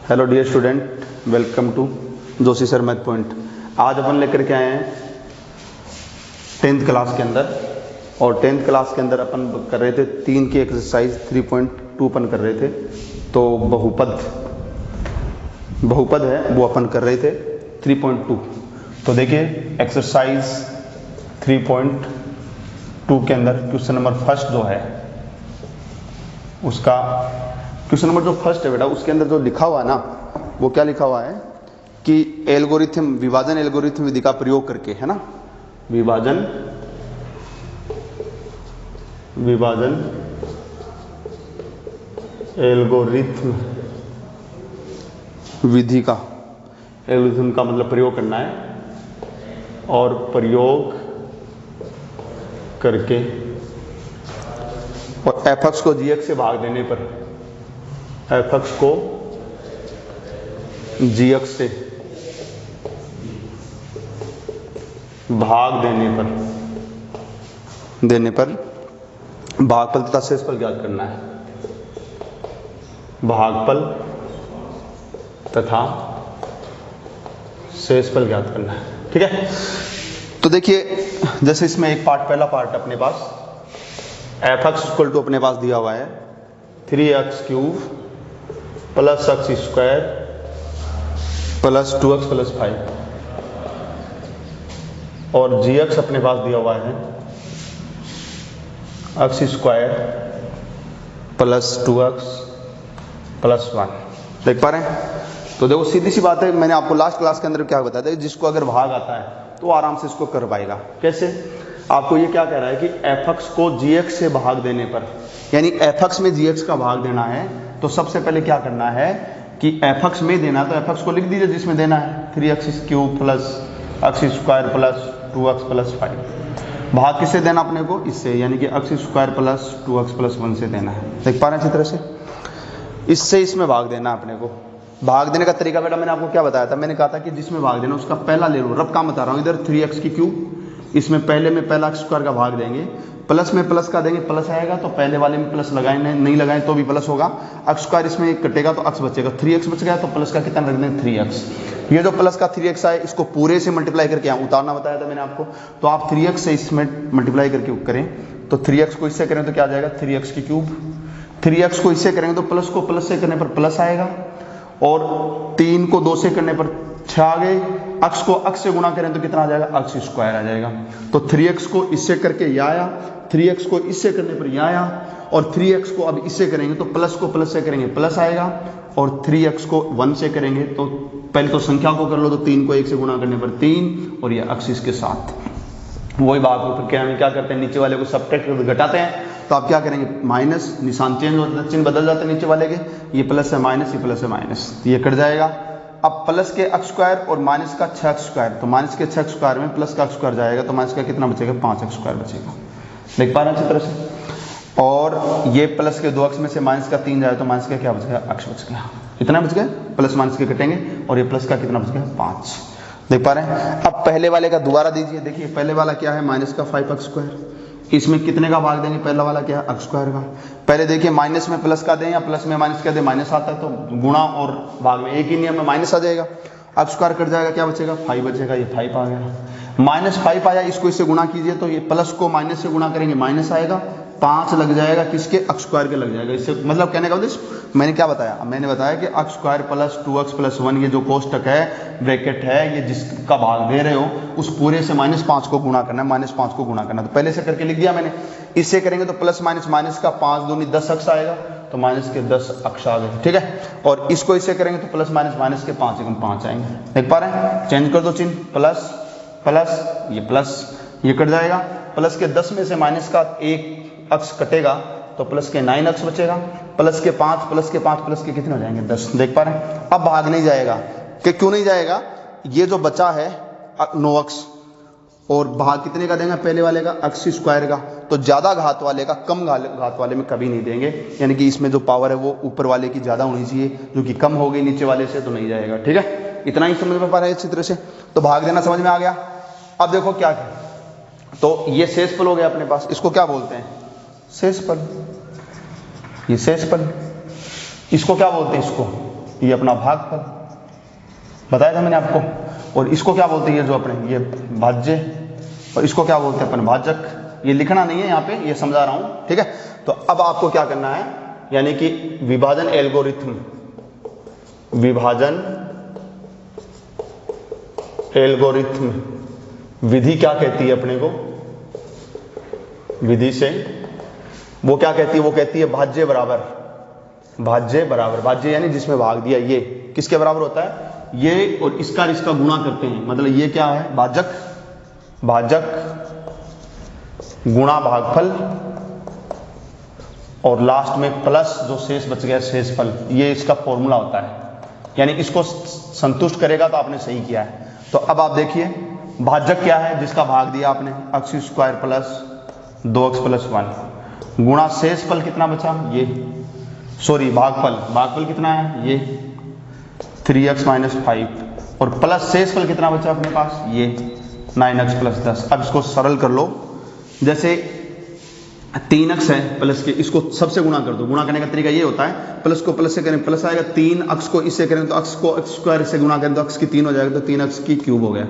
Hello dear student, welcome to Joshi sir math point. आज अपन लेकर के आए हैं 10th क्लास के अंदर, और 10th क्लास के अंदर अपन कर रहे थे 3 की एक्सरसाइज 3.2 अपन कर रहे थे। तो बहुपद है वो अपन कर रहे थे 3.2। तो देखिए एक्सरसाइज 3.2 के अंदर क्वेश्चन नंबर फर्स्ट जो है उसका क्वेश्चन नंबर जो फर्स्ट है बेटा, उसके अंदर जो लिखा हुआ है ना, वो क्या लिखा हुआ है कि एल्गोरिथम, विभाजन एल्गोरिथम विधि का प्रयोग करके, है ना, विभाजन एल्गोरिथम विधि का, एल्गोरिथम का मतलब प्रयोग करना है, और प्रयोग करके और f(x) को gx से भाग देने पर, f(x) को gx से भाग देने पर भागफल तथा शेषफल ज्ञात करना है। भागफल तथा शेषफल ज्ञात करना है, ठीक है। तो देखिए जैसे इसमें एक पार्ट, पहला पार्ट अपने पास f(x) इक्वल टू अपने पास दिया हुआ है 3x³ plus x² plus 2x plus 5, और gx अपने पास दिया हुआ है x² प्लस 2x प्लस 1। देख पा रहे हैं? तो देखो सीधी सी बात है, मैंने आपको लास्ट क्लास के अंदर क्या बताया था, जिसको अगर भाग आता है तो आराम से इसको कर पाएगा। कैसे? आपको ये क्या कह रहा है कि f(x) को gx से भाग देने पर, यानी f(x) में gx का भाग देना है, तो सबसे पहले क्या करना है कि f(x) में देना है, तो f(x) को लिख दीजिए जिसमें देना है 3x³ plus x² plus 2x plus 5। भाग किससे देना अपने को? इससे, यानी कि x² प्लस 2x प्लस 1 से देना है। देख पा रहे हैं अच्छी तरह से? इससे इसमें भाग देना है अपने को। भाग देने का तरीका बेटा मैंने आपको क्या बताया था? मैंने कहा था कि जिसमें भाग देना उसका पहला ले लो, रफ काम बता रहा हूँ। इधर 3x³ इसमें पहले में पहला x² का भाग देंगे, प्लस में प्लस का देंगे, प्लस आएगा तो पहले वाले में प्लस लगाए, नहीं लगाए तो भी प्लस होगा। x² इसमें एक कटेगा तो x बचेगा, 3x बच गया तो प्लस का कितना रख देंगे 3x। ये जो प्लस का 3x आए इसको पूरे से मल्टीप्लाई करके यहाँ उतारना बताया था मैंने आपको। तो आप 3x से इसमें मल्टीप्लाई करके करें, तो 3x को इससे करें तो क्या आ जाएगा 3x³। 3x को इससे करेंगे तो प्लस को प्लस से करने पर प्लस आएगा, और 3 को 2 से करने पर 6 आ गए। x को x से गुणा करें तो कितना आ जाएगा x² आ जाएगा। तो 3x को इससे करके यह आया, 3x को इससे करने पर यह आया, और 3x को अब इससे करेंगे तो प्लस को प्लस से करेंगे प्लस आएगा, और 3x को 1 से करेंगे तो पहले तो संख्या को कर लो, तो 3 को 1 से गुणा करने पर 3, और ये x इसके साथ। वही बात हो, फिर हम क्या करते हैं, नीचे वाले को सब्ट्रैक्ट करके घटाते हैं। तो आप क्या करेंगे, माइनस, निशान चेंज होता है, चिन्ह बदल जाते हैं नीचे वाले के, ये प्लस है माइनस, ये प्लस है माइनस, ये कट जाएगा। अब प्लस के x² और माइनस का 6x², तो माइनस के 6x² में प्लस का x² जाएगा, तो माइनस का कितना बचेगा 5x² बचेगा। देख पा रहे हैं अच्छी तरह से? और ये प्लस के 2x में से माइनस का 3 जाए तो माइनस का क्या बच गया, x बच गया। इतना बच गया, प्लस माइनस के कटेंगे, और ये प्लस का कितना बच गया 5। देख पा रहे हैं? अब पहले वाले का दोबारा दीजिए। देखिए पहले वाला क्या है, माइनस का 5x², इसमें कितने का भाग देंगे, पहला वाला क्या है x² का। पहले देखिए माइनस में प्लस का दें या प्लस में माइनस का दें, माइनस आता है तो गुणा और भाग में एक ही नियम में माइनस आ जाएगा, x² कट जाएगा, क्या बचेगा 5 बचेगा, ये 5 आ गया। -5 आया, इसको इससे गुणा कीजिए तो ये प्लस को माइनस से गुणा करेंगे माइनस आएगा, 5 लग जाएगा किसके, x² के लग जाएगा। इससे मतलब कहने का उद्देश्य मैंने क्या बताया, मैंने बताया कि x² प्लस 2x प्लस 1 ये जो कोष्टक है, ब्रैकेट है, ये जिसका भाग दे रहे हो उस पूरे से -5 को गुणा करना है, -5 को गुणा करना। तो पहले से करके लिख दिया मैंने। इससे करेंगे तो प्लस माइनस, माइनस का 5 दूनी 10x आएगा, तो माइनस के 10x आ गए, ठीक है। और इसको इससे करेंगे तो प्लस माइनस, माइनस के 5 एकम 5 आएंगे। देख पा रहे हैं? चेंज कर दो चिन्ह, प्लस प्लस, ये प्लस, ये कट जाएगा। प्लस के 10 में से माइनस का 1x कटेगा तो प्लस के 9x बचेगा, प्लस के 5 प्लस के 5 प्लस के कितने हो जाएंगे 10। देख पा रहे हैं? अब भाग नहीं जाएगा, कि क्यों नहीं जाएगा, ये जो बचा है 9x, और भाग कितने का देंगे, पहले वाले का x² का, तो ज्यादा घात वाले का कम घात वाले में कभी नहीं देंगे, यानी कि इसमें जो पावर है वो ऊपर वाले की ज्यादा होनी चाहिए, जो कि कम हो गई नीचे वाले से तो नहीं जाएगा, ठीक है। इतना ही समझ में पा रहे हैं अच्छी तरह से? तो भाग देना समझ में आ गया। अब देखो क्या है, तो ये शेषफल हो गया अपने पास, इसको क्या बोलते हैं, शेषफल। ये शेषफल, इसको क्या बोलते हैं, इसको ये अपना भागफल बताया था मैंने आपको। और इसको क्या बोलते हैं, ये जो अपने ये भाज्य, और इसको क्या बोलते हैं अपन भाजक। ये लिखना नहीं है यहाँ पे, ये समझा रहा हूँ, ठीक है। तो अब आपको क्या करना है, यानी कि विभाजन एल्गोरिथम, विभाजन एल्गोरिथम विधि क्या कहती है अपने को, विधि से वो क्या कहती है, वो कहती है भाज्य बराबर, भाज्य बराबर, भाज्य यानी जिसमें भाग दिया, ये किसके बराबर होता है, ये और इसका गुणा करते हैं, मतलब ये क्या है भाजक, भाजक गुणा भागफल, और लास्ट में प्लस जो शेष बच गया शेषफल, ये इसका फॉर्मूला होता है। यानी इसको संतुष्ट करेगा तो आपने सही किया है। तो अब आप देखिए भाजक क्या है, जिसका भाग दिया आपने x square plus 2x plus 1 गुणा शेषफल कितना बचा, ये सॉरी भागफल, भागफल कितना है ये 3x माइनस 5 और प्लस शेषफल कितना बचा अपने पास, ये 9x प्लस 10। अब इसको सरल कर लो, जैसे 3x है प्लस के, इसको सबसे गुणा कर दो। गुणा करने का तरीका ये होता है, प्लस को प्लस से करें प्लस आएगा, 3x को इससे करें तो x को x स्क्वायर से गुणा करें तो x की 3 हो जाएगा, तो 3x की क्यूब हो गया।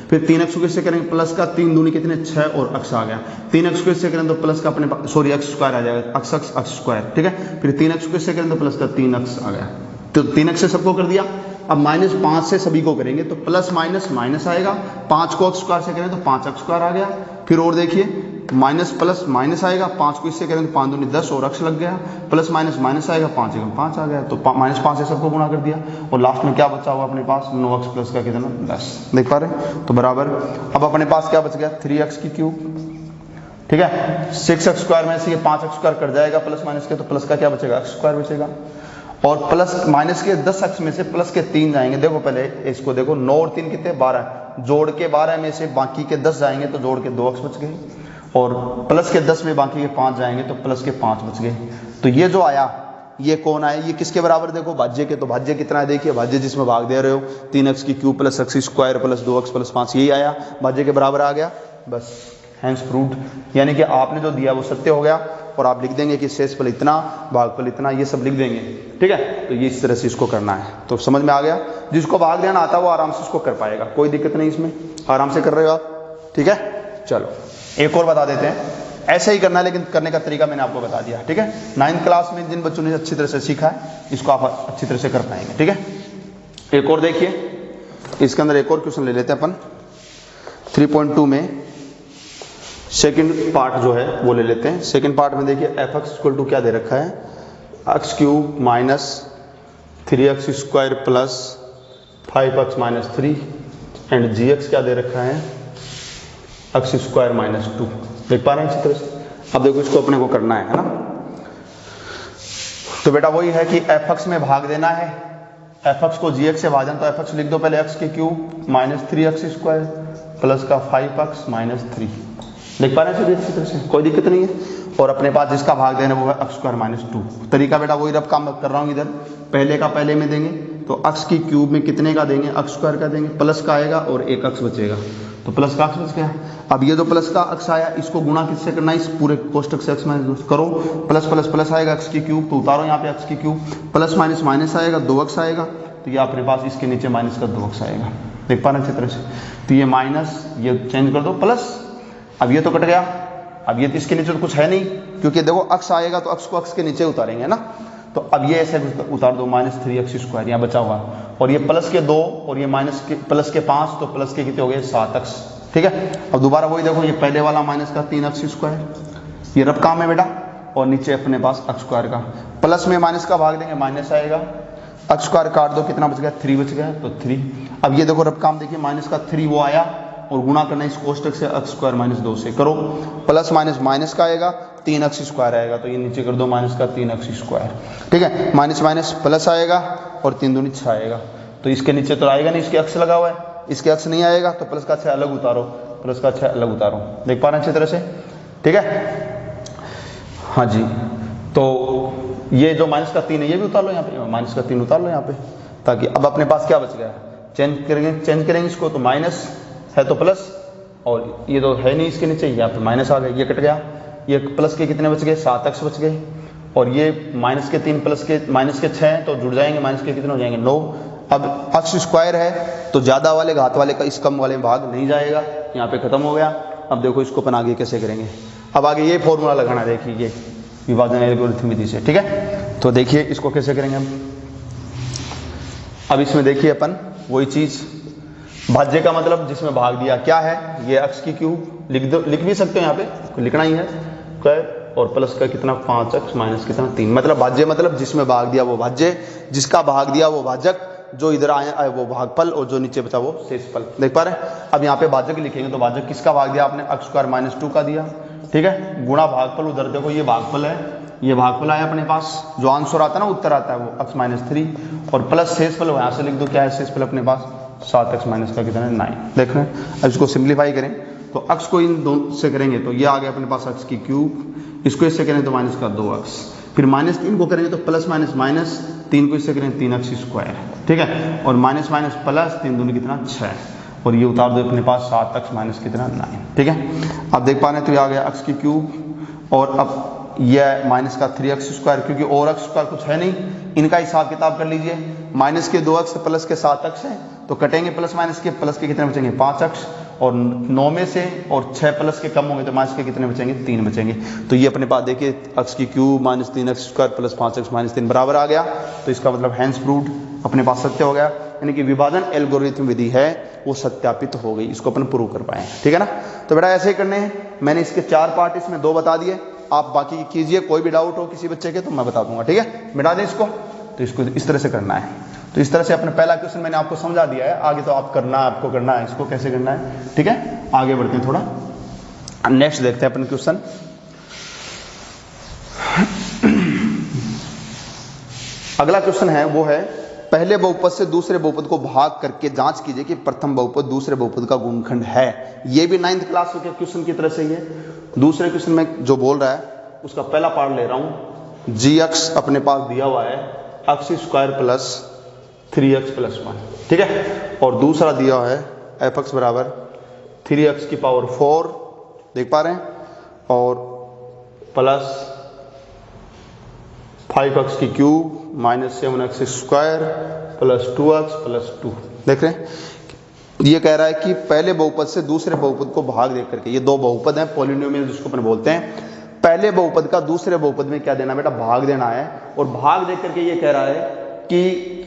फिर 3x को इससे करेंगे प्लस का 3 दूनी कितने 6 और x आ गया। 3x को इससे करें तो प्लस का अपने सॉरी x स्क्वायर आ जाएगा, x स्क्वायर, ठीक है। फिर 3x को इससे करें तो प्लस का 3x आ गया, तो 3x से सबको कर दिया। अब -5 से सभी को करेंगे तो प्लस माइनस माइनस आएगा, 5 को x स्क्वायर से करें तो 5x स्क्वायर आ गया। फिर और देखिए माइनस प्लस माइनस आएगा, 5 को इससे करें तो 5 दूनी 10 और x लग गया, प्लस माइनस माइनस आएगा, 5 एकम 5 आ गया, तो -5 से सबको गुणा कर दिया। और लास्ट में क्या बचा हुआ अपने पास 9x प्लस का कितना 10, देख पा रहे हैं, तो बराबर। अब अपने पास क्या बच गया 3x की क्यूब, ठीक है। 6x स्क्वायर में से ये 5x स्क्वायर कट जाएगा प्लस माइनस के, तो प्लस का क्या बचेगा x स्क्वायर बचेगा। और प्लस माइनस के 10x में से प्लस के 3 जाएंगे, देखो पहले इसको देखो, 9 और 3 कितने 12, जोड़ के 12 में से बाकी के 10 जाएंगे तो जोड़ के 2x बच गए, और प्लस के 10 में बाकी के 5 जाएंगे तो प्लस के 5 बच गए। तो ये जो आया ये कौन आया, ये किसके बराबर, देखो भाज्य के। तो भाज्य कितना है देखिए, भाज्य जिसमें भाग दे रहे हो 3x की cube plus x square plus 2x plus 5, यही आया, भाज्य के बराबर आ गया, बस हैंस प्रूव्ड। यानी कि आपने जो दिया वो सत्य हो गया, और आप लिख देंगे कि शेषफल इतना, भागफल इतना, ये सब लिख देंगे, ठीक है। तो ये इस तरह से इसको करना है, तो समझ में आ गया। जिसको भाग देना आता है वो आराम से इसको कर पाएगा, कोई दिक्कत नहीं इसमें, आराम से कर रहे हो आप, ठीक है। चलो एक और बता देते हैं, ऐसे ही करना है लेकिन करने का तरीका मैंने आपको बता दिया, ठीक है। 9th क्लास में जिन बच्चों ने अच्छी तरह से सीखा है इसको आप अच्छी तरह से कर पाएंगे, ठीक है। एक और देखिए, इसके अंदर एक और क्वेश्चन ले लेते हैं अपन, 3.2 में सेकंड पार्ट जो है वो ले लेते हैं। सेकंड पार्ट में देखिए f(x) इक्वल टू क्या दे रखा है, x cube minus 3x square plus 5x minus 3 and gx क्या दे रखा है, x स्क्वायर माइनस 2। देख पा रहे हैं अच्छी तरह से। अब देखो इसको अपने को करना है ना, तो बेटा वही है कि f(x) में भाग देना है, f(x) को gx से भाजन, तो f(x) लिख दो पहले, x की cube minus 3x square plus का 5x माइनस 3। देख पा रहे हैं अच्छी तरह से, कोई दिक्कत नहीं है। और अपने पास जिसका भाग देना वो है x स्क्वायर माइनस 2। तरीका बेटा वही रब काम कर रहा हूँ, इधर पहले का पहले में देंगे तो x की क्यूब में कितने का देंगे, x स्क्वायर का देंगे, प्लस का आएगा और एक x बचेगा, तो प्लस का x बच गया। अब ये जो प्लस का x आया इसको गुणा किससे करना है, इस पूरे कोष्टक से x माइनस करो, प्लस प्लस प्लस आएगा x की क्यूब, तो उतारो यहाँ पे x की क्यूब, प्लस माइनस माइनस आएगा 2x आएगा, तो ये अपने पास इसके नीचे माइनस का 2x आएगा। देख पा रहे हैं अच्छी तरह से, तो ये माइनस ये चेंज कर दो प्लस, अब ये तो कट गया, अब ये तो इसके नीचे तो कुछ है नहीं, क्योंकि देखो x आएगा तो x को x के नीचे उतारेंगे ना, तो अब ये ऐसे उतार दो माइनस 3x स्क्वायर यहाँ बचा हुआ, और ये प्लस के 2 और ये माइनस के प्लस के 5, तो प्लस के कितने हो गए 7x, ठीक है। अब दोबारा वही देखो, ये पहले वाला माइनस का 3x स्क्वायर, ये रब काम है बेटा, और नीचे अपने पास x स्क्वायर का, प्लस में माइनस का भाग देंगे माइनस आएगा, x स्क्वायर काट दो कितना बच गया 3 बच गया, तो 3। अब ये देखो रब काम देखिए, माइनस का 3 वो आया, और गुणा करना इस कोष्टक से x स्क्वायर माइनस 2 से करो, प्लस माइनस माइनस का आएगा 3x स्क्वायर आएगा, तो ये नीचे कर दो माइनस का 3x स्क्वायर, ठीक है। माइनस माइनस प्लस आएगा और 3 दूनी 6 आएगा, तो इसके नीचे तो आएगा नहीं, इसके x लगा हुआ है, इसके x नहीं आएगा, तो प्लस का 6 अलग उतारो, प्लस का 6 अलग उतारो। देख पा रहे हैं अच्छी तरह से, ठीक है। हाँ जी, तो ये जो माइनस का 3 है ये भी उतार लो यहाँ पे, माइनस का 3 उतार लो यहाँ पे, ताकि अब अपने पास क्या बच गया, चेंज करेंगे इसको, तो माइनस है तो प्लस, और ये तो है नहीं इसके नीचे, यहाँ पे माइनस आ गया, ये कट गया, ये प्लस के कितने बच गए 7x बच गए, और ये माइनस के 3 प्लस के माइनस के 6 हैं तो जुड़ जाएंगे, माइनस के कितने हो जाएंगे 9। अब x स्क्वायर है तो ज़्यादा वाले घात वाले का इस कम वाले में भाग नहीं जाएगा, यहाँ पे खत्म हो गया। अब देखो इसको अपन आगे कैसे करेंगे, अब आगे ये फॉर्मूला लगाना, देखिए ये विभाजन एल्गोरिथम विधि से, ठीक है। तो देखिए इसको कैसे करेंगे हम। अब इसमें देखिए अपन वही चीज़, भाज्य का मतलब जिसमें भाग दिया क्या है, ये x की क्यूब लिख भी सकते हो, यहाँ पे लिखना ही है स्क्वायर और प्लस का कितना 5x माइनस कितना 3, मतलब भाज्य मतलब जिसमें भाग दिया वो भाज्य, जिसका भाग दिया वो भाजक, जो इधर आए वो भागफल और जो नीचे बचा वो शेषफल। देख पा रहे हैं। अब यहाँ पे भाजक लिखेंगे तो भाजक किसका भाग दिया आपने, x स्क्वायर माइनस 2 का दिया, ठीक है, गुणा भागफल, उधर देखो ये भागफल है, ये भागफल आया अपने पास, जो आंसर आता है ना उत्तर आता है वो x माइनस 3 और प्लस शेषफल यहाँ से लिख दो, क्या है शेषफल अपने पास 7x माइनस का कितना है 9। देख रहे हैं। अब इसको सिंप्लीफाई करें तो x को इन दोनों से करेंगे तो ये आ गया अपने पास x की क्यूब, इसको इससे करें तो माइनस का 2x, फिर माइनस 3 को करेंगे तो प्लस माइनस माइनस 3 को इससे करें 3x स्क्वायर, ठीक है, और माइनस माइनस प्लस 3 दूनी कितना 6 और ये उतार दो अपने पास 7x माइनस कितना 9, ठीक है। अब देख पा रहे हैं तो ये आ गया x की क्यूब और अब यह माइनस का 3x स्क्वायर, क्योंकि और x स्क्वायर कुछ है नहीं, इनका हिसाब किताब कर लीजिए। माइनस के 2x प्लस के 7x है तो कटेंगे प्लस के कितने बचेंगे 5x और 9 में से, और 6 प्लस के कम होंगे तो माइनस के कितने बचेंगे 3 बचेंगे। तो ये अपने पास देखिए x की cube minus 3x square plus 5x minus 3 बराबर आ गया। तो इसका मतलब हैंस प्रूव्ड, अपने पास सत्य हो गया, यानी कि विभाजन एल्गोरिथम विधि है वो सत्यापित हो गई, इसको अपन प्रूव कर पाए, ठीक है ना। तो बेटा ऐसे ही करने हैं, मैंने इसके 4 पार्ट इसमें 2 बता दिए, आप बाकी कीजिए, कोई भी डाउट हो किसी बच्चे के तो मैं बता दूंगा, ठीक है। मिटा दें इसको, तो इसको इस तरह से करना है। तो इस तरह से अपने पहला क्वेश्चन मैंने आपको समझा दिया है, आगे तो आप करना है, आपको करना है इसको कैसे करना है, ठीक है। आगे बढ़ते हैं थोड़ा, नेक्स्ट देखते हैं अपन क्वेश्चन। अगला क्वेश्चन है वो है पहले बहुपद से दूसरे बहुपद को भाग करके जांच कीजिए कि प्रथम बहुपद दूसरे बहुपद का गुणनखंड है। ये भी 9th क्लास के क्वेश्चन की तरह से ही है। दूसरे क्वेश्चन में जो बोल रहा है उसका पहला पार्ट ले रहा हूं, gx अपने पास दिया हुआ है x square plus 3x plus 1, ठीक है, और दूसरा दिया हुआ है fx बराबर 3x की पावर 4, देख पा रहे हैं, और प्लस 5x की cube minus 7x square plus 2x plus 2। देख रहे हैं, ये कह रहा है कि पहले बहुपद से दूसरे बहुपद को भाग दे करके, ये 2 बहुपद हैं पॉलिनोमियल जिसको अपन बोलते हैं, पहले बहुपद का दूसरे बहुपद में क्या देना बेटा, भाग देना है। और भाग दे करके ये कह रहा है कि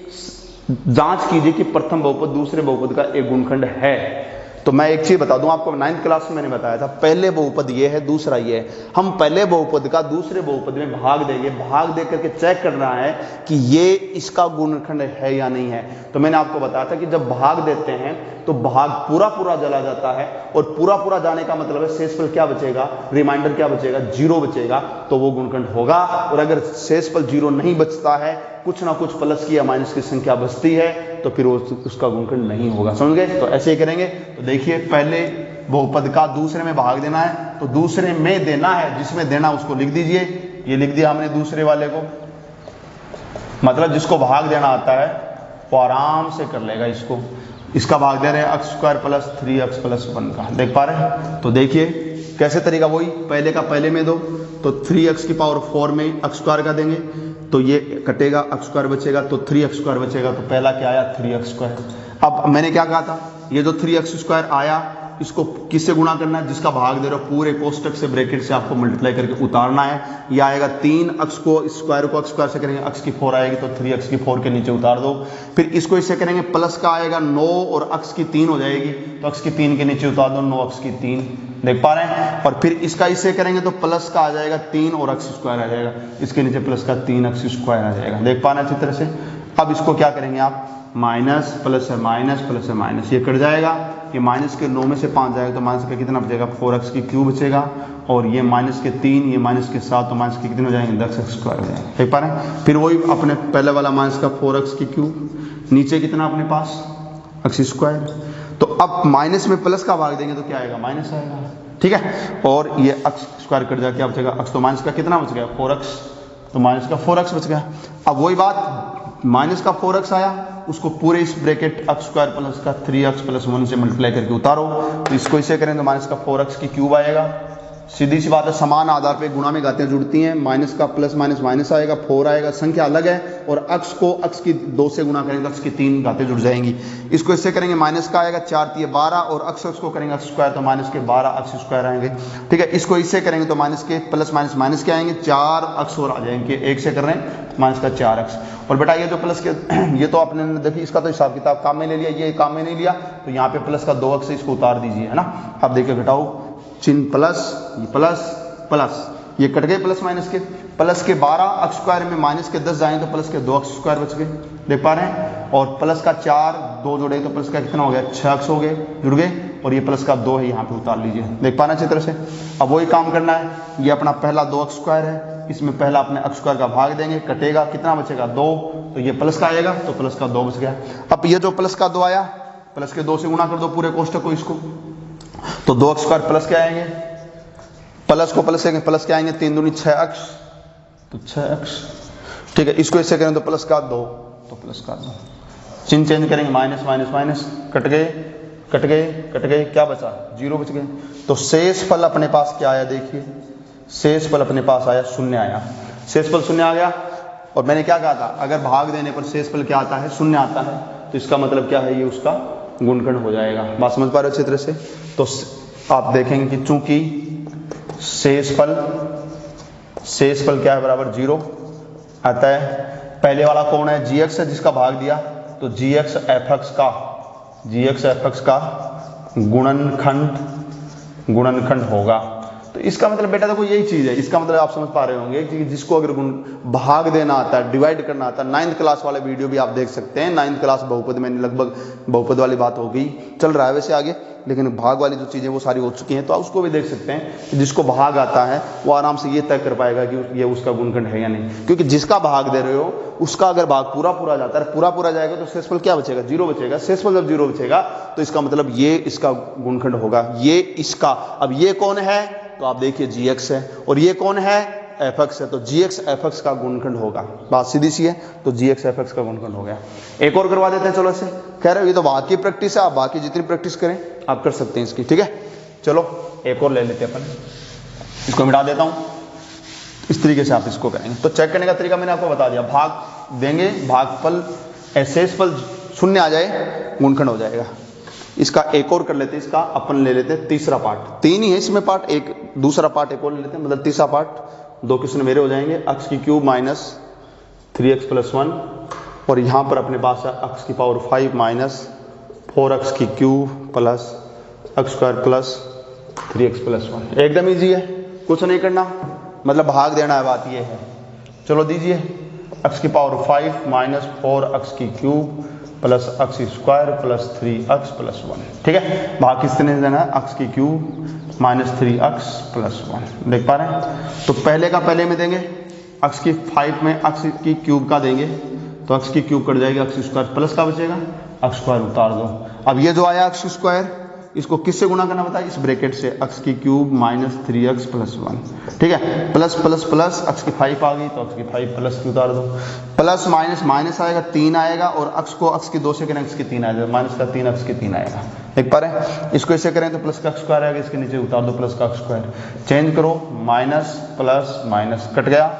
जांच कीजिए कि प्रथम बहुपद दूसरे बहुपद का एक गुणनखंड है। तो मैं एक चीज बता दूं आपको, 9th क्लास में मैंने बताया था, पहले बहुपद ये है, दूसरा ये है। हम पहले बहुपद का दूसरे बहुपद में भाग देंगे, भाग दे करके चेक करना है कि ये इसका गुणनखंड है या नहीं है। तो मैंने आपको बताया था कि जब भाग देते हैं तो भाग पूरा पूरा चला जाता है, और पूरा पूरा जाने का मतलब है शेषफल क्या बचेगा, रिमाइंडर क्या बचेगा, 0 बचेगा, तो वो गुणनखंड होगा। और अगर शेषफल 0 नहीं बचता है, कुछ ना कुछ प्लस की या माइनस की संख्या बचती है, तो फिर उसका गुणनखंड नहीं होगा। समझ गए। तो ऐसे ही करेंगे। तो देखिए पहले बहुपद का दूसरे में भाग देना है, तो दूसरे में देना है, जिसमें देना उसको लिख दीजिए। ये लिख दिया हमने दूसरे वाले को, मतलब जिसको भाग देना आता है वो आराम से कर लेगा इसको। इसका भाग दे रहे हैं x square plus 3x plus 1 का, देख पा रहे हैं। तो देखिए कैसे तरीका, वही पहले का पहले में दो, तो 3x की पावर 4 में x स्क्वायर का देंगे, तो ये कटेगा, x स्क्वायर बचेगा, तो 3x स्क्वायर बचेगा। तो पहला क्या आया 3x स्क्वायर। अब मैंने क्या कहा था, ये जो 3x स्क्वायर आया इसको किससे गुणा करना है, जिसका भाग दे रहे हो पूरे कोष्टक से ब्रैकेट से आपको मल्टीप्लाई करके उतारना है। ये आएगा 3 x को स्क्वायर को x स्क्वायर से करेंगे, x की 4 आएगी, तो 3x की 4 के नीचे उतार दो। फिर इसको इससे करेंगे, प्लस का आएगा 9 और x की 3 हो जाएगी, तो x की 3 के नीचे उतार दो, 9x की 3, देख पा रहे हैं। और फिर इसका इससे करेंगे तो प्लस का आ जाएगा 3 और x स्क्वायर आ जाएगा, इसके नीचे प्लस का 3x स्क्वायर आ जाएगा, देख पा रहे हैं अच्छी तरह से। अब इसको क्या करेंगे आप, माइनस प्लस है माइनस प्लस है माइनस, ये कट जाएगा, ये माइनस के 9 में से 5 जाएगा, तो माइनस का कितना बचेगा 4x की क्यूब बचेगा, और ये माइनस के 3, ये माइनस के 7, तो माइनस के कितने हो जाएंगे 10x स्क्वायर हो जाएंगे, देख पा रहे हैं। फिर वही अपने पहले वाला माइनस का 4x की क्यूब, नीचे कितना अपने पास x स्क्वायर। तो अब माइनस में प्लस का भाग देंगे तो क्या आएगा, माइनस आएगा, ठीक है। और ये x स्क्वायर कट जाए, क्या बचेगा x, तो माइनस का कितना बच गया 4x, तो माइनस का 4x बच गया। अब वही बात, माइनस का 4x आया, उसको पूरे इस ब्रैकेट x स्क्वायर प्लस का 3x प्लस 1 से मल्टीप्लाई करके उतारो, तो इसको इसे करें तो माइनस का 4x की क्यूब आएगा, सीधी सी बात है, समान आधार पे गुणा में घातें जुड़ती हैं, माइनस का प्लस माइनस माइनस आएगा, 4 आएगा, संख्या अलग है और अक्ष को अक्ष की 2 से गुणा करेंगे तो अक्ष की 3 घातें जुड़ जाएंगी। इसको इससे करेंगे माइनस का आएगा 4 3 12 और अक्ष को करेंगे अक्ष स्क्वायर तो माइनस के 12 अक्ष स्क्वायर आएंगे। ठीक है, इसको इससे करेंगे तो माइनस के प्लस माइनस माइनस के आएंगे, 4 अक्ष और आ जाएंगे, एक से कर रहे हैं माइनस का 4 अक्ष। और बेटा ये जो प्लस के ये तो आपने देखिए इसका तो हिसाब किताब काम में ले लिया, ये काम में नहीं लिया तो यहाँ पे प्लस का 2 अक्ष इसको उतार दीजिए, है ना। अब देखिए घटाओ, चिन्ह प्लस, ये प्लस प्लस, ये कट गए प्लस माइनस के, प्लस के 12 अक्ष स्क्वायर में माइनस के 10 जाएंगे तो प्लस के 2 अक्ष स्क्वायर बच गए, देख पा रहे हैं। और प्लस का 4 2 जोड़े तो प्लस का कितना हो गया, 6 अक्ष हो गए, जुड़ गए। और ये प्लस का 2 है, यहाँ पे उतार लीजिए, देख पा रहे हैं अच्छी तरह से। अब वही काम करना है, ये अपना पहला 2 अक्ष स्क्वायर है, इसमें पहला अपने अक्ष स्क्वायर का भाग देंगे, कटेगा, कितना बचेगा 2, तो ये प्लस का आएगा तो प्लस का 2 बच गया। अब ये जो प्लस का 2 आया, प्लस के 2 से गुणा कर दो पूरे कोष्ठक को, इसको तो 2 अक्ष स्क्वायर प्लस क्या आएंगे, प्लस को प्लस से प्लस क्या आएंगे, 3 दूनी 6 अक्ष तो 6 अक्ष। ठीक है, इसको इससे करें तो प्लस का 2 तो प्लस का 2, चिन्ह चेंज करेंगे, माइनस माइनस माइनस, कट गए कट गए कट गए, क्या बचा 0 बच गए। तो शेष फल अपने पास क्या आया, देखिए शेष फल अपने पास आया 0 आया, शेष फल 0 आ गया। और मैंने क्या कहा था, अगर भाग देने पर शेष फल क्या आता है, 0 आता है, तो इसका मतलब क्या है, ये उसका गुणनखंड हो जाएगा। बात समझ पा रहे हो अच्छी तरह से। तो आप देखेंगे कि चूंकि शेष फल क्या है बराबर 0 आता है, पहले वाला कौन है, gx है जिसका भाग दिया, तो gx fx का गुणनखंड होगा। तो इसका मतलब बेटा देखो यही चीज है, इसका मतलब आप समझ पा रहे होंगे कि जिसको अगर भाग देना आता है, डिवाइड करना आता है, 9th क्लास वाले वीडियो भी आप देख सकते हैं, 9th क्लास बहुपद में लगभग बहुपद वाली बात हो गई, चल रहा है वैसे आगे, लेकिन भाग वाली जो चीज़ें वो सारी हो चुकी हैं, तो आप उसको भी देख सकते हैं। जिसको भाग आता है वो आराम से ये तय कर पाएगा कि ये उसका गुणनखंड है या नहीं, क्योंकि जिसका भाग दे रहे हो उसका अगर भाग पूरा जाता है, पूरा जाएगा तो शेषफल क्या बचेगा, 0 बचेगा। शेषफल जब 0 बचेगा तो इसका मतलब ये इसका गुणनखंड होगा, ये इसका। अब ये कौन है, तो आप देखिए gx है, और ये कौन है, fx है, तो gx fx का गुणनखंड होगा। बात सीधी सी है, तो gx fx का गुणनखंड हो गया। एक और करवा देते हैं, चलो ऐसे कह रहे हो, ये तो बाकी प्रैक्टिस है, आप बाकी जितनी प्रैक्टिस करें आप कर सकते हैं इसकी। ठीक है, चलो एक और ले लेते हैं अपन, इसको मिटा देता हूं, इस तरीके से आप इसको करेंगे। तो चेक करने का तरीका मैंने आपको बता दिया, भाग देंगे, भागफल शेषफल 0 आ जाए, गुणनखंड हो जाएगा। इसका एक और कर लेते हैं, इसका अपन ले लेते हैं तीसरा पार्ट, 3 ही है इसमें पार्ट, एक दूसरा पार्ट एक और ले लेते हैं, मतलब तीसरा पार्ट 2 क्वेश्चन मेरे हो जाएंगे। x की क्यूब माइनस 3x + 1, और यहाँ पर अपने पास है x की पावर 5 माइनस 4x की cube plus x square plus 3x + 1। एकदम ईजी है, कुछ नहीं करना, मतलब भाग देना है, बात ये है। चलो दीजिए, x की पावर 5 माइनस 4x की cube plus x square plus 3x + 1। ठीक है, भाग किस तरह से देना है, x की क्यूब माइनस 3x + 1, देख पा रहे हैं। तो पहले का पहले में देंगे, x की 5 में x की क्यूब का देंगे, तो x की क्यूब कट जाएगी, x स्क्वायर प्लस का बचेगा, x स्क्वायर उतार दो। अब ये जो आया x स्क्वायर, इसको किससे गुणा करना बताया, इस ब्रैकेट से, x की क्यूब माइनस 3x + 1। ठीक है, प्लस प्लस प्लस x की 5 आ गई, तो x की 5 प्लस की उतार दो, प्लस माइनस माइनस आएगा, 3 आएगा, और x को x की 2 से करें x की 3 आएगा, माइनस का 3 x की 3 आएगा, देख पा रहे हैं। इसको ऐसे करें तो प्लस का x स्क्वायर आएगा, इसके नीचे उतार दो प्लस का x स्क्वायर, चेंज करो, माइनस प्लस माइनस कट गया,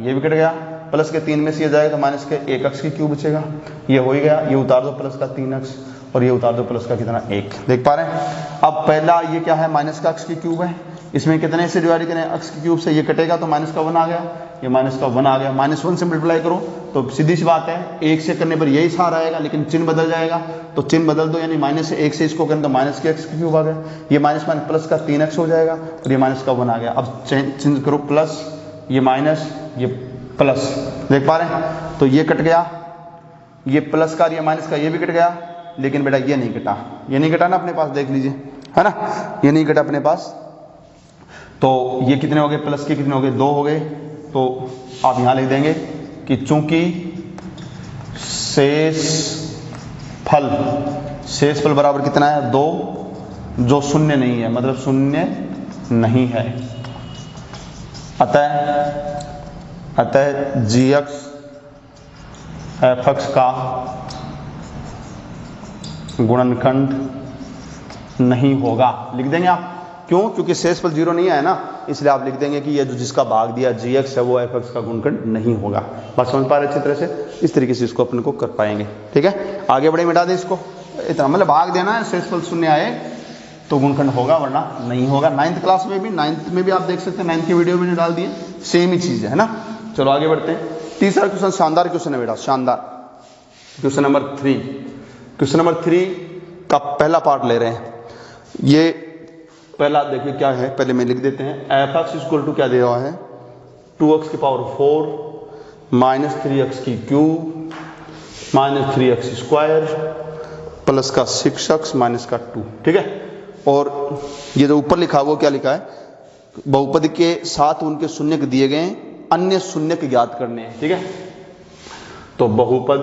ये भी कट गया, प्लस के 3 में से ये जाएगा तो माइनस के 1x की क्यूब बचेगा, ये हो ही गया, ये उतार दो प्लस का 3x, और ये उतार दो प्लस का कितना 1, देख पा रहे हैं। अब पहला ये क्या है, माइनस का x की क्यूब है, इसमें कितने से डिवाइड करें, x की क्यूब से, ये कटेगा तो माइनस का 1 आ गया, ये माइनस का 1 आ गया, -1 से मल्टीप्लाई करो तो सीधी सी बात है, 1 से करने पर यही सार आएगा, लेकिन चिन्ह बदल जाएगा, तो चिन्ह बदल दो, यानी माइनस से 1 से इसको करें तो माइनस के x की क्यूब आ गया, ये माइनस माइनस प्लस का 3x हो जाएगा, और ये माइनस का 1 आ गया। अब चेंज करो, प्लस ये माइनस ये प्लस, देख पा रहे हैं। तो ये कट गया, ये प्लस का, ये माइनस का, ये भी कट गया, लेकिन बेटा ये नहीं कटा, ये नहीं कटा ना अपने पास, देख लीजिए, है ना, ये नहीं कटा अपने पास। तो ये कितने हो गए, प्लस के कितने हो गए, 2 हो गए। तो आप यहां लिख देंगे कि चूंकि शेषफल बराबर कितना है, 2, जो 0 नहीं है, मतलब 0 नहीं है, अतः gx fx का गुणनखंड नहीं होगा। लिख देंगे आप, क्यों, क्योंकि शेषफल 0 नहीं है ना, इसलिए आप लिख देंगे कि ये जो जिसका भाग दिया gx है वो fx का गुणनखंड नहीं होगा। बात समझ पा रहे अच्छी तरह से? इस तरीके से इसको अपन को कर पाएंगे। ठीक है, आगे बढ़े, मिटा दें इसको, इतना मतलब भाग देना है, शेषफल शून्य आए तो गुणनखंड होगा वरना नहीं होगा। 9th क्लास में भी, 9th में भी आप देख सकते हैं, 9th की वीडियो मैंने डाल दी है, सेम ही चीज है ना। चलो आगे बढ़ते हैं। तीसरा क्वेश्चन शानदार क्वेश्चन है बेटा, शानदार क्वेश्चन नंबर 3। क्वेश्चन नंबर 3 का पहला पार्ट ले रहे हैं। ये पहला देखिए क्या है, पहले में लिख देते हैं। एफ एक्स इक्वल टू क्या दे रहा है, 2x की पावर 4 माइनस 3x की cube minus 3x square plus का 6x माइनस का 2। ठीक है, और ये जो ऊपर लिखा है वो क्या लिखा है, बहुपद के साथ उनके शून्य दिए गए, अन्य शून्य ज्ञात करने हैं। ठीक है, तो बहुपद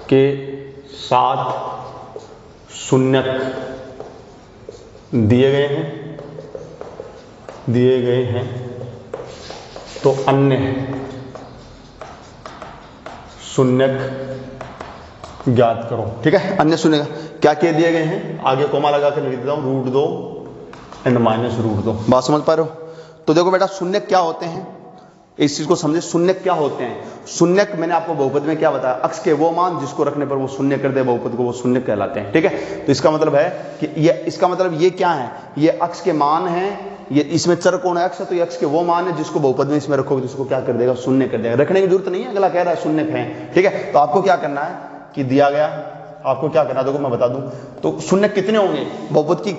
के साथ शून्य दिए गए हैं तो अन्य शून्य ज्ञात करो। ठीक है, अन्य शून्य क्या क्या दिए गए हैं, आगे कोमा लगा कर लिख देता हूं, √2 एंड -√2। बात समझ पा रहे हो? तो देखो बेटा, शून्य क्या होते हैं, इस चीज को समझे। शून्य क्या होते हैं? शून्य मैंने आपको बहुपद में क्या बताया, अक्ष के वो मान जिसको रखने पर वो शून्य कर दे बहुपद को, वो शून्य कहलाते हैं। ठीक है, तो इसका मतलब है कि इसका मतलब ये क्या है, ये अक्ष के मान है, ये इसमें चर कौन है, अक्ष है, तो ये अक्ष के वो मान है जिसको बहुपद में इसमें रखोगे तो इसको क्या कर देगा, शून्य कर देगा। रखने की जरूरत नहीं है, अगला कह रहा है शून्य है। ठीक है, तो आपको क्या करना है कि दिया गया, आपको क्या करना है देखो मैं बता दूं, तो शून्य कितने होंगे, बहुपद की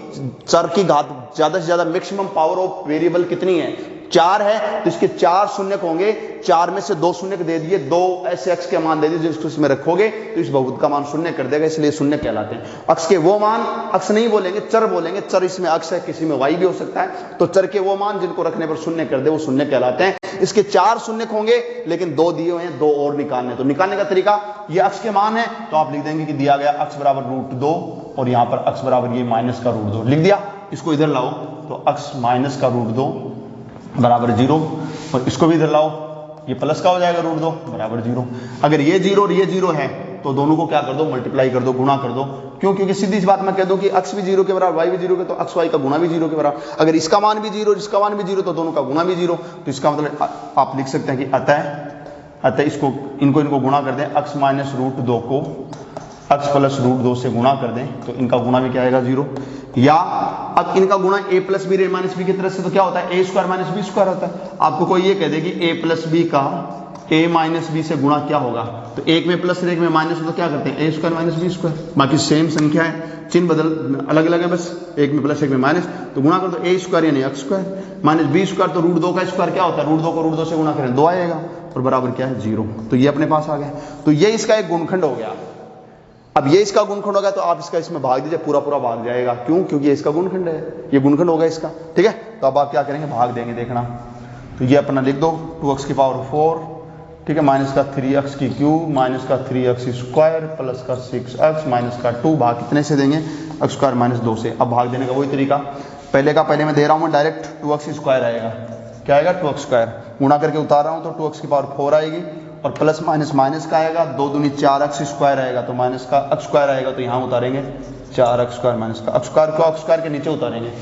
चर की घात ज्यादा से ज्यादा मैक्सिमम पावर ऑफ वेरिएबल कितनी है, 4 है, तो इसके 4 शून्य होंगे, 4 में से 2 शून्य दे दिए, 2 ऐसे अक्ष के मान दे दिए जिसको इसमें रखोगे तो इस बहुपद का मान शून्य कर देगा, इसलिए शून्य कहलाते हैं। अक्ष के वो मान, अक्ष नहीं बोलेंगे चर बोलेंगे, चर इसमें अक्ष है, किसी में वाई भी हो सकता है, तो चर के वो मान जिनको रखने पर शून्य कर दे वो शून्य कहलाते हैं। इसके 4 शून्य होंगे लेकिन 2 दिए हुए हैं, 2 और निकालने, तो निकालने का तरीका, ये अक्ष के मान है तो आप लिख देंगे कि दिया गया अक्ष बराबर √2 और यहां पर अक्ष बराबर ये माइनस का √2 लिख दिया। इसको इधर लाओ तो अक्ष माइनस का √2 बराबर 0 और इसको भी इधर लाओ, ये प्लस का हो जाएगा √2 बराबर 0। अगर ये 0 और ये 0 है तो दोनों को क्या कर दो, मल्टीप्लाई कर दो, गुणा कर दो। क्यों? क्योंकि सीधी सी बात मैं कह दूं कि अक्ष भी 0 के बराबर, वाई भी 0 के, तो अक्ष वाई का गुणा भी 0 के बराबर। अगर इसका मान भी 0 और इसका मान भी 0 तो दोनों का गुणा भी 0। तो इसका मतलब आप लिख सकते हैं कि अतः इसको इनको गुणा कर दें, अक्ष माइनस √2 को अक्ष प्लस √2 से गुणा कर दें तो इनका गुणा भी क्या आएगा 0। या अब इनका गुणा a plus B minus B की तरफ से तो क्या होता है, a² माइनस बी स्क्वायर होता है। आपको कोई ये कह दे कि a प्लस बी का a माइनस बी से गुणा क्या होगा, तो एक में प्लस और एक में माइनस हो तो क्या करते हैं, a² माइनस बी स्क्वायर। बाकी सेम संख्या है, चिन्ह बदल अलग अलग है, बस एक में प्लस एक में माइनस, तो गुणा कर दो a² यानी x² माइनस b² तो √2 का स्क्वायर क्या होता है, √2 को √2 से गुणा करें 2 आएगा और बराबर क्या है 0। तो ये अपने पास आ गया, तो ये इसका एक गुणनखंड हो गया। अब ये इसका गुणनखंड होगा तो आप इसका इसमें भाग दीजिए, पूरा पूरा भाग जाएगा। क्यों? क्योंकि ये इसका गुणनखंड है, ये गुणनखंड होगा इसका। ठीक है, तो अब आप क्या करेंगे, भाग देंगे, देखना। तो ये अपना लिख दो 2x की पावर 4, ठीक है, माइनस का 3x की क्यूब माइनस का 3x स्क्वायर प्लस का 6x माइनस का 2, भाग कितने से देंगे, x² माइनस 2 से। अब भाग देने का वही तरीका, पहले का पहले मैं दे रहा हूँ, डायरेक्ट 2x स्क्वायर आएगा, क्या आएगा 2x², गुणा करके उतार रहा हूँ तो 2x की पावर 4 आएगी और प्लस माइनस माइनस का आएगा, 2 दूनी 4x² आएगा तो माइनस का x² आएगा, तो यहाँ उतारेंगे 4x² माइनस का x² को x² के नीचे उतारेंगे,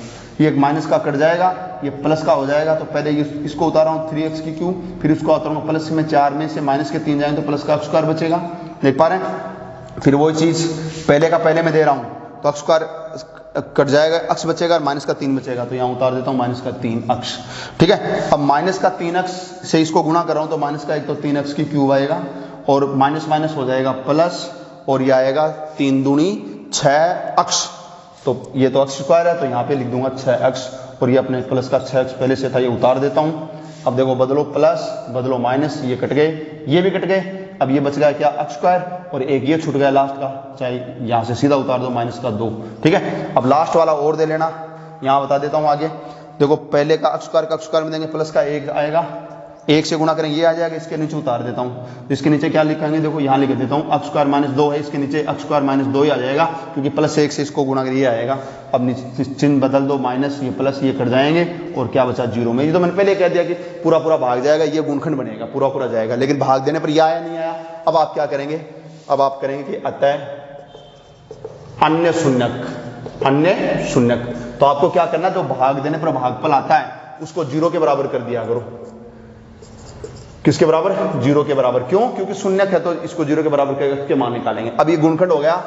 ये एक माइनस का कट जाएगा, ये प्लस का हो जाएगा। तो पहले इसको उतारा हूँ 3x की क्यूब, फिर उसको उतारूंगा प्लस में 4 में से माइनस के 3 जाएंगे तो प्लस का x² बचेगा, देख पा रहे हैं। फिर वही चीज पहले का पहले मैं दे रहा हूँ तो x² कट जाएगा, अक्ष बचेगा, माइनस का 3 बचेगा, तो यहाँ उतार देता हूँ माइनस का 3 अक्ष। ठीक है, अब माइनस का 3 अक्ष से इसको गुणा कर रहा हूँ तो माइनस का 1 तो 3 अक्ष की क्यूब आएगा और माइनस माइनस हो जाएगा प्लस, और ये आएगा 3 दूनी 6 अक्ष, तो ये तो अक्ष स्क्वायर है तो यहाँ पे लिख दूंगा 6 अक्ष, और ये अपने प्लस का 6 अक्ष पहले से था, ये उतार देता हूँ। अब देखो बदलो प्लस बदलो माइनस, ये कट गए, ये भी कट गए, अब ये बच गया क्या x² और एक ये छूट गया लास्ट का, चाहे यहाँ से सीधा उतार दो माइनस का 2। ठीक है, अब लास्ट वाला और दे लेना, यहाँ बता देता हूँ आगे। देखो पहले का x² का x² में देंगे, प्लस का 1 आएगा, 1 से गुणा करेंगे ये आ जाएगा, इसके नीचे उतार देता हूँ, तो इसके नीचे क्या लिखेंगे, देखो यहाँ लिख देता हूँ x² माइनस 2 है, इसके नीचे x² माइनस 2 ही आ जाएगा क्योंकि प्लस 1 से इसको गुणा करिए आएगा। अब नीचे चिन्ह बदल दो, माइनस ये प्लस ये कट जाएंगे और क्या बचा 0 में। ये तो मैंने पहले कह दिया कि पूरा पूरा भाग जाएगा, ये गुणनखंड बनेगा, पूरा पूरा जाएगा, लेकिन भाग देने पर यह आया नहीं आया। अब आप क्या करेंगे, अब आप करेंगे कि अतः अन्य शून्यक तो आपको क्या करना है, जो भाग देने पर भागफल आता है उसको 0 के बराबर कर दिया करो। किसके बराबर? 0 के बराबर। क्यों? क्योंकि शून्यक है तो इसको 0 के बराबर करके मान निकालेंगे। अब ये गुणखंड हो गया।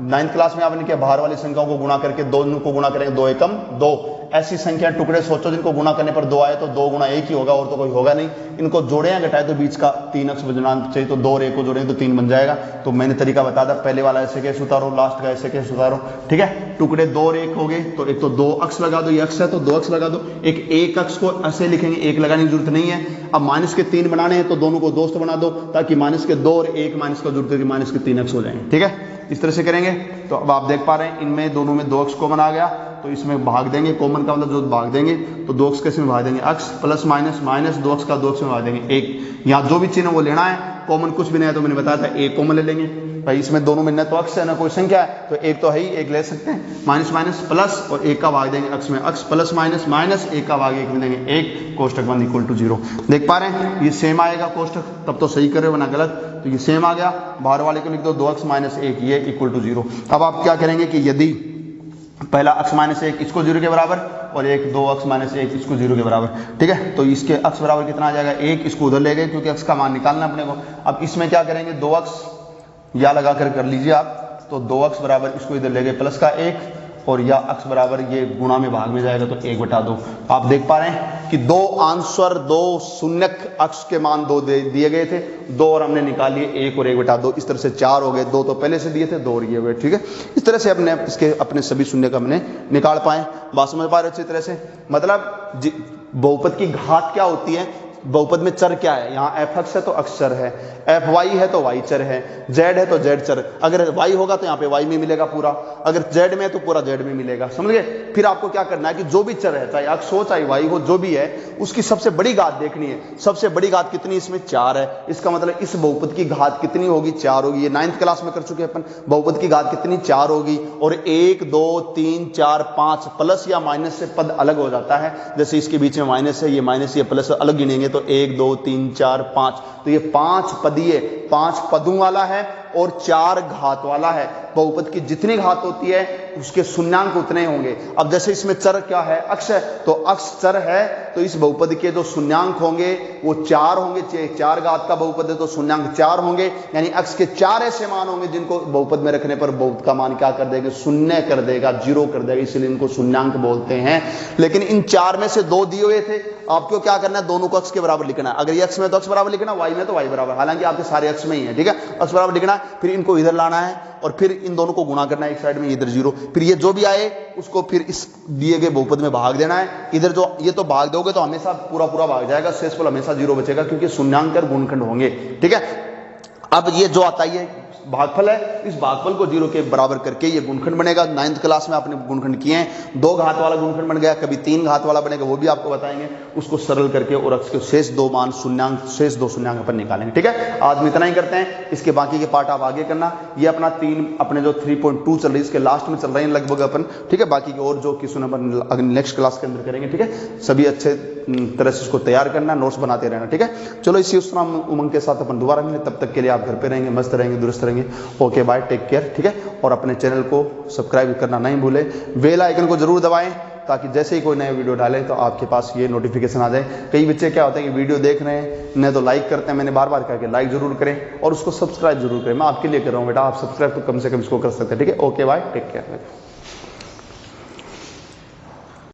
9th क्लास में आपने क्या बाहर वाली संख्याओं को गुणा करके 2 को गुणा करेंगे, 2 एकम 2। ऐसी संख्या टुकड़े सोचो जिनको गुणा करने पर 2 आए तो 2 गुणा 1 ही होगा और तो कोई होगा नहीं। इनको जोड़े या घटाए तो बीच का 3 अक्ष बजना चाहिए, तो 2 और 1 को जोड़ेंगे तो 3 बन जाएगा। तो मैंने तरीका बता दिया, पहले वाला ऐसे कैसे उतारो, लास्ट का ऐसे कैसे उतारो। ठीक है, टुकड़े 2 और 1 हो गए तो एक तो 2 अक्ष लगा दो, ये अक्ष है तो 2 अक्ष लगा दो। एक अक्ष को ऐसे लिखेंगे, 1 लगाने की जरूरत नहीं है। अब माइनस के 3 बनाने हैं तो दोनों को दोस्त बना दो ताकि माइनस के 2 और 1 माइनस का जरूरत है कि माइनस के 3 अक्ष हो जाएंगे। ठीक है, इस तरह से करेंगे। तो अब आप देख पा रहे हैं इनमें दोनों में 2 अक्ष कॉमन आ गया तो इसमें भाग देंगे। कॉमन का मतलब जो भाग देंगे तो 2 अक्ष कैसे में भाग देंगे, अक्ष प्लस माइनस, माइनस 2 अक्ष का 2 अक्ष में भाग देंगे 1। यहाँ जो भी चिन्ह वो लेना है, कॉमन कुछ भी नहीं है तो मैंने बताया था 1 कॉमन ले लेंगे भाई। इसमें दोनों में न तो अक्ष है ना कोई संख्या है तो 1 तो है ही, 1 ले सकते हैं। माइनस माइनस प्लस और 1 का भाग देंगे अक्ष में, अक्ष प्लस माइनस माइनस 1 का भाग 1 में देंगे 1, कोष्टक बंद इक्वल टू 0। देख पा रहे हैं ये सेम आएगा कोष्टक, तब तो सही करे वरना गलत। तो ये सेम आ गया, बाहर वाले को लिख दो 2 अक्ष माइनस 1 ये इक्वल टू 0। अब आप क्या करेंगे कि यदि पहला अक्ष माइनस 1 इसको 0 के बराबर और एक 2 अक्ष माइनस 1 इसको 0 के बराबर, ठीक है, तो इसके अक्ष बराबर कितना आ जाएगा 1, इसको उधर ले गए क्योंकि अक्ष का मान निकालना अपने को। अब इसमें क्या करेंगे 2 अक्ष या लगा कर लीजिए आप, तो 2 अक्ष बराबर इसको इधर ले गए प्लस का 1 और या अक्ष बराबर ये गुणा में भाग में जाएगा तो 1/2। आप देख पा रहे हैं कि 2 आंसर 2 शून्यक अक्ष के मान 2 दिए गए थे, 2 और हमने निकाल लिए 1 और 1/2, इस तरह से 4 हो गए। 2 तो पहले से दिए थे, 2 और ये हुए। ठीक है, इस तरह से अपने इसके अपने सभी शून्य का हमने निकाल पाए। बात समझ पा रहे अच्छी तरह से? मतलब बहुपद की घात क्या होती है, बहुपद में चर क्या है, यहाँ f अक्ष है तो अक्ष चर है, f y है तो y चर है, z है तो z चर। अगर y होगा तो यहाँ पे y में मिलेगा पूरा, अगर z में है तो पूरा z में मिलेगा। समझ गए? फिर आपको क्या करना है कि जो भी चर है, चाहे अक्ष हो चाहे y हो, जो भी है उसकी सबसे बड़ी घात देखनी है। सबसे बड़ी घात कितनी, इसमें 4 है। इसका मतलब इस बहुपद की घात कितनी होगी, 4 होगी। ये 9th क्लास में कर चुके हैं अपन। बहुपद की घात कितनी, 4 होगी। और 1 2 3 4 5 प्लस या माइनस से पद अलग हो जाता है। जैसे इसके बीच में माइनस है, ये माइनस ये प्लस अलग गिनेंगे तो 1 2 3 4 5, तो ये 5 पदीय, 5 पदों वाला है और 4 घात वाला है। बहुपद की जितनी घात होती है उसके शून्यांक उतने होंगे। अब जैसे इसमें चर क्या है, अक्ष है, तो अक्ष चर है तो इस बहुपद के जो शून्यांक होंगे वो 4 होंगे। 4 घात का बहुपद है तो शून्यांक 4 होंगे, यानी अक्ष के 4 ऐसे मान होंगे जिनको बहुपद में रखने पर बहुपद का मान क्या कर देगा, शून्य कर देगा, 0 कर देगा, इसलिए इनको शून्यांक बोलते हैं। लेकिन इन 4 में से 2 दिए हुए थे, आपको क्या करना है, दोनों को अक्ष के बराबर लिखना है। अगर ये अक्ष में तो अक्ष बराबर लिखना, y में तो y बराबर, हालांकि आपके सारे अक्ष में ही है। ठीक है, अक्ष बराबर लिखना है, फिर इनको इधर लाना है और फिर इन दोनों को गुणा करना है, एक साइड में इधर 0, फिर ये जो भी आए उसको फिर इस दिए गए बहुपद में भाग देना है। इधर जो ये तो भाग दोगे तो हमेशा पूरा भाग जाएगा, शेषफल हमेशा 0 बचेगा क्योंकि शून्यांक और गुणखंड होंगे। ठीक है, अब ये जो आता है भागफल है, इस भागफल को 0 के बराबर करके ये गुणखंड बनेगा। 9th क्लास में आपने गुणखंड किए हैं। 2 घात वाला गुणखंड बन गया, कभी 3 घात वाला बनेगा, वो भी आपको बताएंगे। उसको सरल करके और अक्ष के शेष 2 मान शून्यांक, शेष 2 शून्यांक अपन निकालेंगे। ठीक है, आज हम इतना ही करते हैं, इसके बाकी के पार्ट आप आगे करना। ये अपना 3 अपने जो 3.2 चल रही है इसके लास्ट में चल रहे हैं लगभग अपन। ठीक है, बाकी के और जो क्वेश्चन अपन नेक्स्ट क्लास के अंदर करेंगे। ठीक है, सभी अच्छे तरह से इसको तैयार करना, नोट्स बनाते रहना। ठीक है, चलो इसी उमंग के साथ अपन दोबारा मिलेंगे, तब तक के लिए आप घर पे रहेंगे, मस्त रहेंगे, दुरुस्त रहेंगे। Okay bye, take care. ठीक है, और अपने चैनल को सब्सक्राइब करना नहीं भूले, बेल आइकन को जरूर दबाएं ताकि जैसे ही कोई नया वीडियो डाले तो आपके पास ये नोटिफिकेशन आ जाए। कई बच्चे क्या होते हैं कि वीडियो देख रहे हैं न तो लाइक करते हैं, मैंने बार बार कहा कि लाइक जरूर करें और उसको सब्सक्राइब जरूर करें। मैं आपके लिए कर रहा हूँ बेटा, आप सब्सक्राइब तो कम से कम इसको कर सकते हैं। ठीक है, ओके बाय, टेक केयर।